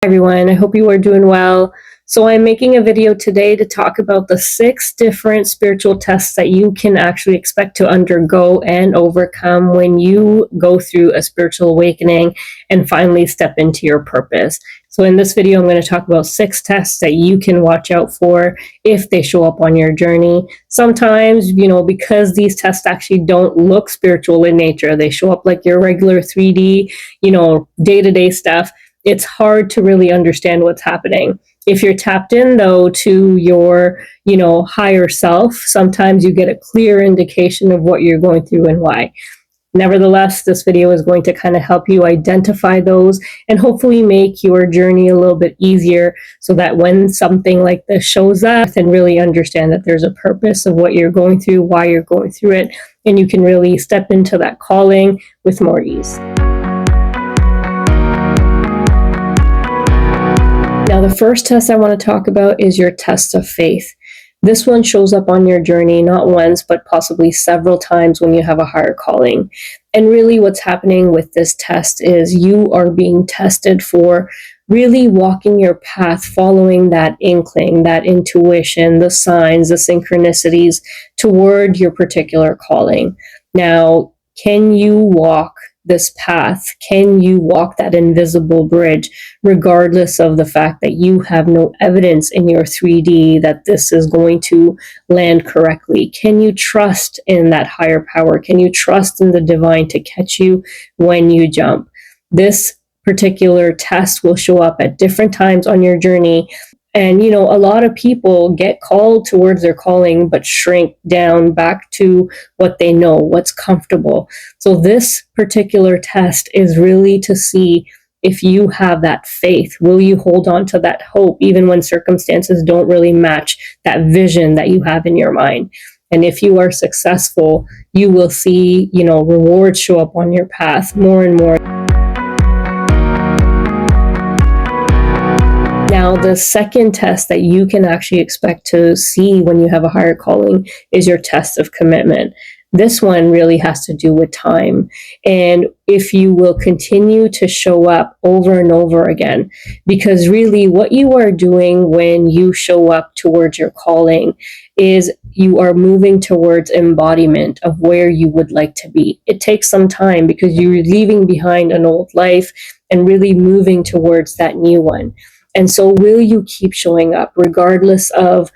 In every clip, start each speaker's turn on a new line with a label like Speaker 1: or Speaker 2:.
Speaker 1: Everyone, I hope you are doing well. So I'm making a video today to talk about the 6 different spiritual tests that you can actually expect to undergo and overcome when you go through a spiritual awakening and finally step into your purpose. So in this video, I'm going to talk about 6 tests that you can watch out for if they show up on your journey. Sometimes, because these tests actually don't look spiritual in nature, they show up like your regular 3D, day-to-day stuff. It's hard to really understand what's happening. If you're tapped in, though, to your, higher self, sometimes you get a clear indication of what you're going through and why. Nevertheless, this video is going to kind of help you identify those and hopefully make your journey a little bit easier so that when something like this shows up, and really understand that there's a purpose of what you're going through, why you're going through it, and you can really step into that calling with more ease. Now, the first test I want to talk about is your test of faith. This one shows up on your journey not once, but possibly several times when you have a higher calling. And really what's happening with this test is you are being tested for really walking your path, following that inkling, that intuition, the signs, the synchronicities toward your particular calling. Now, can you walk this path? Can you walk that invisible bridge, regardless of the fact that you have no evidence in your 3D that this is going to land correctly? Can you trust in that higher power? Can you trust in the divine to catch you when you jump? This particular test will show up at different times on your journey. And, a lot of people get called towards their calling, but shrink down back to what they know, what's comfortable. So this particular test is really to see if you have that faith. Will you hold on to that hope, even when circumstances don't really match that vision that you have in your mind? And if you are successful, you will see, rewards show up on your path more and more. Now, the second test that you can actually expect to see when you have a higher calling is your test of commitment. This one really has to do with time. And if you will continue to show up over and over again, because really what you are doing when you show up towards your calling is you are moving towards embodiment of where you would like to be. It takes some time because you're leaving behind an old life and really moving towards that new one. And so will you keep showing up regardless of,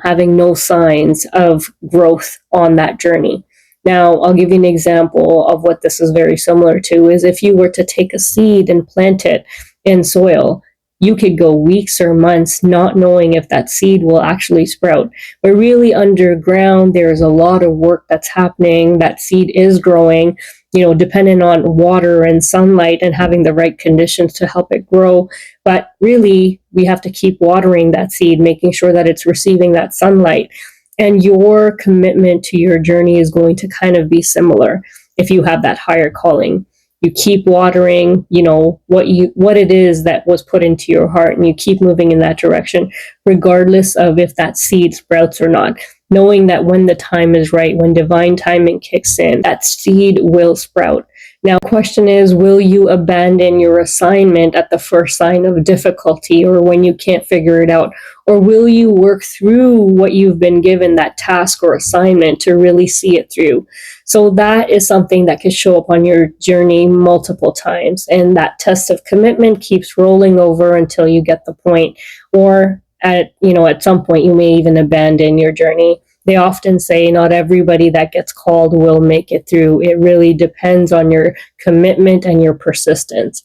Speaker 1: having no signs of growth on that journey? Now, I'll give you an example of what this is very similar to is if you were to take a seed and plant it in soil, you could go weeks or months not knowing if that seed will actually sprout. But really underground, there's a lot of work that's happening. That seed is growing, depending on water and sunlight and having the right conditions to help it grow. But really, we have to keep watering that seed, making sure that it's receiving that sunlight. And your commitment to your journey is going to kind of be similar if you have that higher calling. You keep watering, what it is that was put into your heart, and you keep moving in that direction, regardless of if that seed sprouts or not. Knowing that when the time is right, when divine timing kicks in, that seed will sprout. Now, the question is, will you abandon your assignment at the first sign of difficulty or when you can't figure it out? Or will you work through what you've been given, that task or assignment, to really see it through? So that is something that can show up on your journey multiple times. And that test of commitment keeps rolling over until you get the point. Or at some point, you may even abandon your journey. They often say not everybody that gets called will make it through. It really depends on your commitment and your persistence.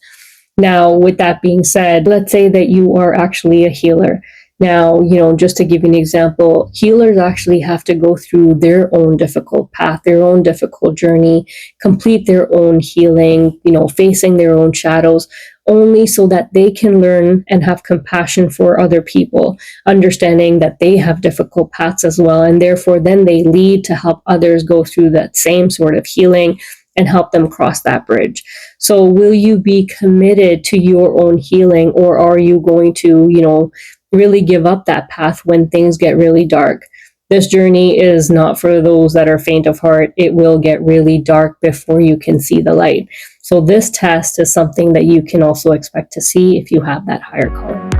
Speaker 1: Now, with that being said, let's say that you are actually a healer. Now, just to give you an example, healers actually have to go through their own difficult path, their own difficult journey, complete their own healing, facing their own shadows, only so that they can learn and have compassion for other people, understanding that they have difficult paths as well. And therefore, then they lead to help others go through that same sort of healing and help them cross that bridge. So will you be committed to your own healing, or are you going to, really give up that path when things get really dark? This journey is not for those that are faint of heart. It will get really dark before you can see the light. So this test is something that you can also expect to see if you have that higher calling.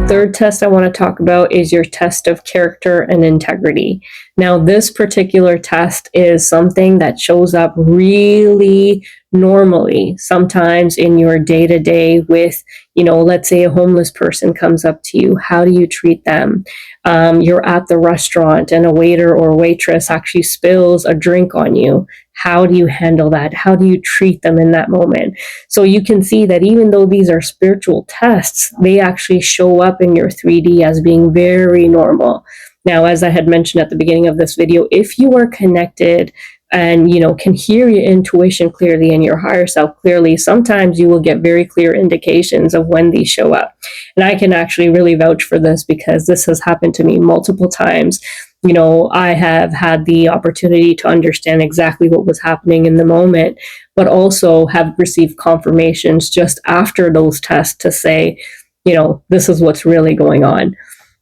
Speaker 1: Third test I want to talk about is your test of character and integrity. Now, this particular test is something that shows up really normally, sometimes in your day-to-day with, let's say a homeless person comes up to you. How do you treat them? You're at the restaurant and a waiter or waitress actually spills a drink on you. How do you handle that? How do you treat them in that moment? So you can see that even though these are spiritual tests, they actually show up in your 3D as being very normal. Now, as I had mentioned at the beginning of this video, if you are connected and can hear your intuition clearly and your higher self clearly, sometimes you will get very clear indications of when these show up. And I can actually really vouch for this because this has happened to me multiple times. I have had the opportunity to understand exactly what was happening in the moment, but also have received confirmations just after those tests to say, this is what's really going on.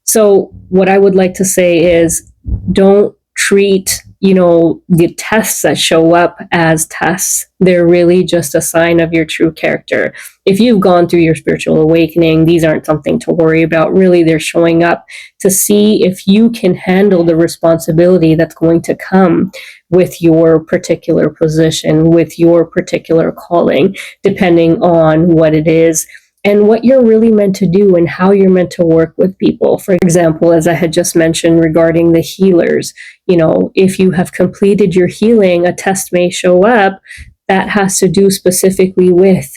Speaker 1: So what I would like to say is don't treat, the tests that show up as tests. They're really just a sign of your true character. If you've gone through your spiritual awakening, these aren't something to worry about. Really, they're showing up to see if you can handle the responsibility that's going to come with your particular position, with your particular calling, depending on what it is and what you're really meant to do and how you're meant to work with people. For example, as I had just mentioned regarding the healers, if you have completed your healing, a test may show up that has to do specifically with,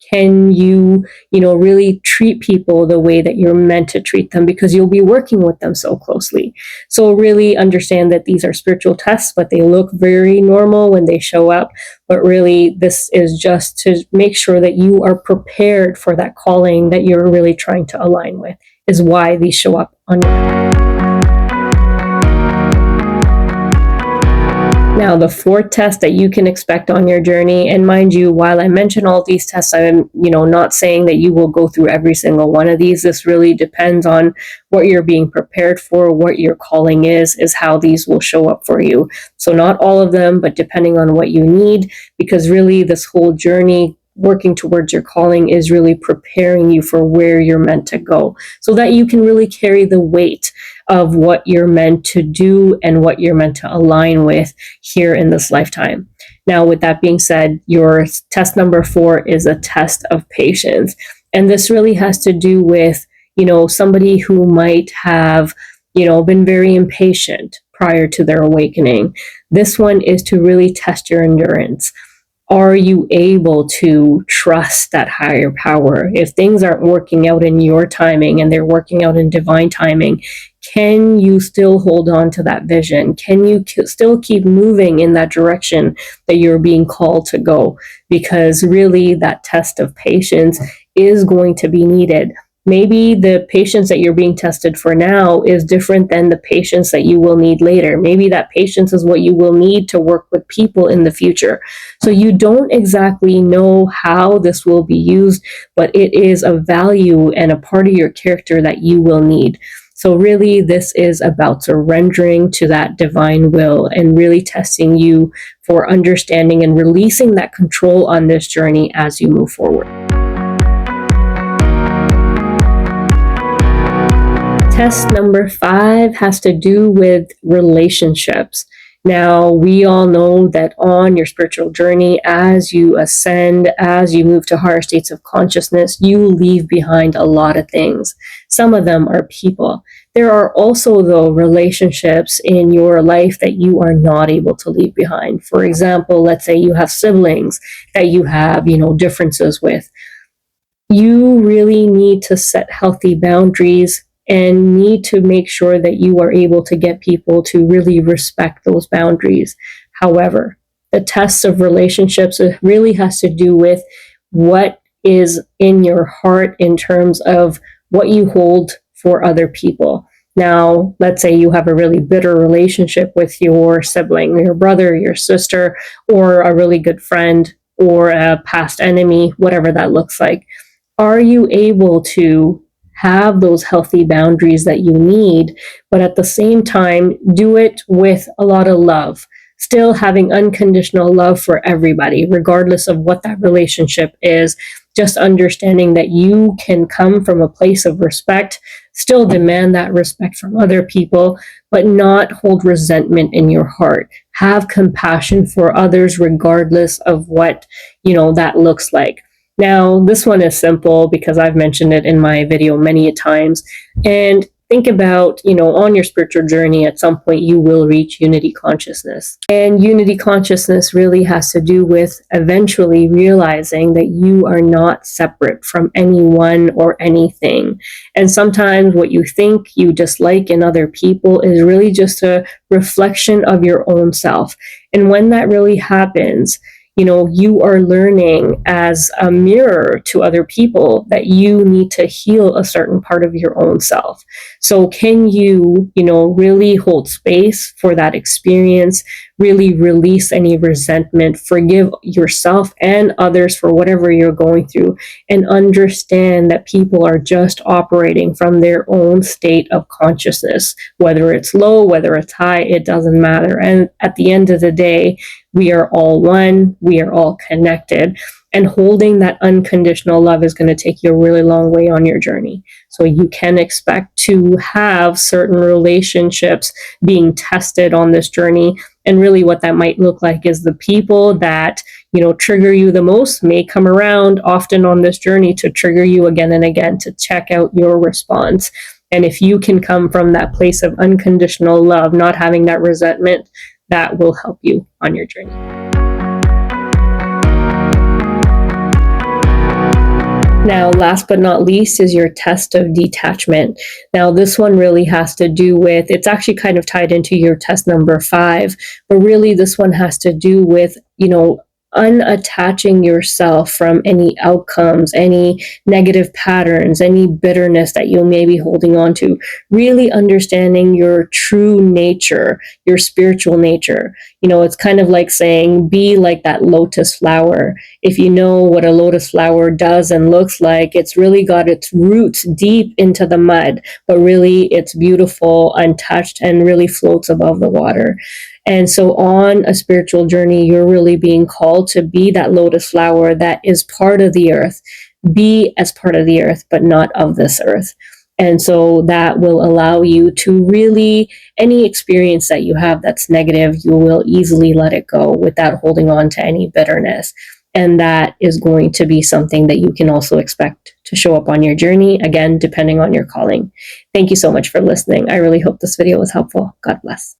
Speaker 1: can you, really treat people the way that you're meant to treat them, because you'll be working with them so closely. So really understand that these are spiritual tests, but they look very normal when they show up. But really, this is just to make sure that you are prepared for that calling that you're really trying to align with, is why these show up on your. Now, the fourth test that you can expect on your journey, and mind you, while I mention all these tests, I'm, not saying that you will go through every single one of these. This really depends on what you're being prepared for, what your calling is how these will show up for you. So not all of them, but depending on what you need, because really this whole journey working towards your calling is really preparing you for where you're meant to go, so that you can really carry the weight of what you're meant to do and what you're meant to align with here in this lifetime. Now, with that being said, your test number 4 is a test of patience. And this really has to do with, somebody who might have, been very impatient prior to their awakening. This one is to really test your endurance. Are you able to trust that higher power? If things aren't working out in your timing and they're working out in divine timing, can you still hold on to that vision? Can you still keep moving in that direction that you're being called to go? Because really that test of patience is going to be needed. Maybe the patience that you're being tested for now is different than the patience that you will need later. Maybe that patience is what you will need to work with people in the future. So you don't exactly know how this will be used, but it is a value and a part of your character that you will need. So really, this is about surrendering to that divine will and really testing you for understanding and releasing that control on this journey as you move forward. Test number 5 has to do with relationships. Now, we all know that on your spiritual journey, as you ascend, as you move to higher states of consciousness, you leave behind a lot of things. Some of them are people. There are also, though, relationships in your life that you are not able to leave behind. For example, let's say you have siblings that you have, differences with. You really need to set healthy boundaries and need to make sure that you are able to get people to really respect those boundaries. However, the tests of relationships really has to do with what is in your heart in terms of what you hold for other people. Now, let's say you have a really bitter relationship with your sibling, your brother, your sister, or a really good friend, or a past enemy, whatever that looks like. Are you able to have those healthy boundaries that you need, but at the same time, do it with a lot of love. Still having unconditional love for everybody, regardless of what that relationship is. Just understanding that you can come from a place of respect, still demand that respect from other people, but not hold resentment in your heart. Have compassion for others, regardless of what, that looks like. Now, this one is simple because I've mentioned it in my video many times. And think about, on your spiritual journey, at some point you will reach unity consciousness. And unity consciousness really has to do with eventually realizing that you are not separate from anyone or anything. And sometimes what you think you dislike in other people is really just a reflection of your own self. And when that really happens, you are learning as a mirror to other people that you need to heal a certain part of your own self. So can you, really hold space for that experience, really release any resentment, forgive yourself and others for whatever you're going through, and understand that people are just operating from their own state of consciousness, whether it's low, whether it's high, it doesn't matter. And at the end of the day, we are all one, we are all connected, and holding that unconditional love is going to take you a really long way on your journey. So you can expect to have certain relationships being tested on this journey. And really what that might look like is the people that, trigger you the most may come around often on this journey to trigger you again and again to check out your response. And if you can come from that place of unconditional love, not having that resentment, that will help you on your journey. Now, last but not least is your test of detachment. Now, this one really has to do with, it's actually kind of tied into your test number 5, but really this one has to do with, unattaching yourself from any outcomes, any negative patterns, any bitterness that you may be holding on to, really understanding your true nature, your spiritual nature. It's kind of like saying, be like that lotus flower. If you know what a lotus flower does and looks like, it's really got its roots deep into the mud, but really it's beautiful, untouched, and really floats above the water. And so on a spiritual journey, you're really being called to be that lotus flower that is part of the earth. Be as part of the earth, but not of this earth. And so that will allow you to really, any experience that you have that's negative, you will easily let it go without holding on to any bitterness. And that is going to be something that you can also expect to show up on your journey, again, depending on your calling. Thank you so much for listening. I really hope this video was helpful. God bless.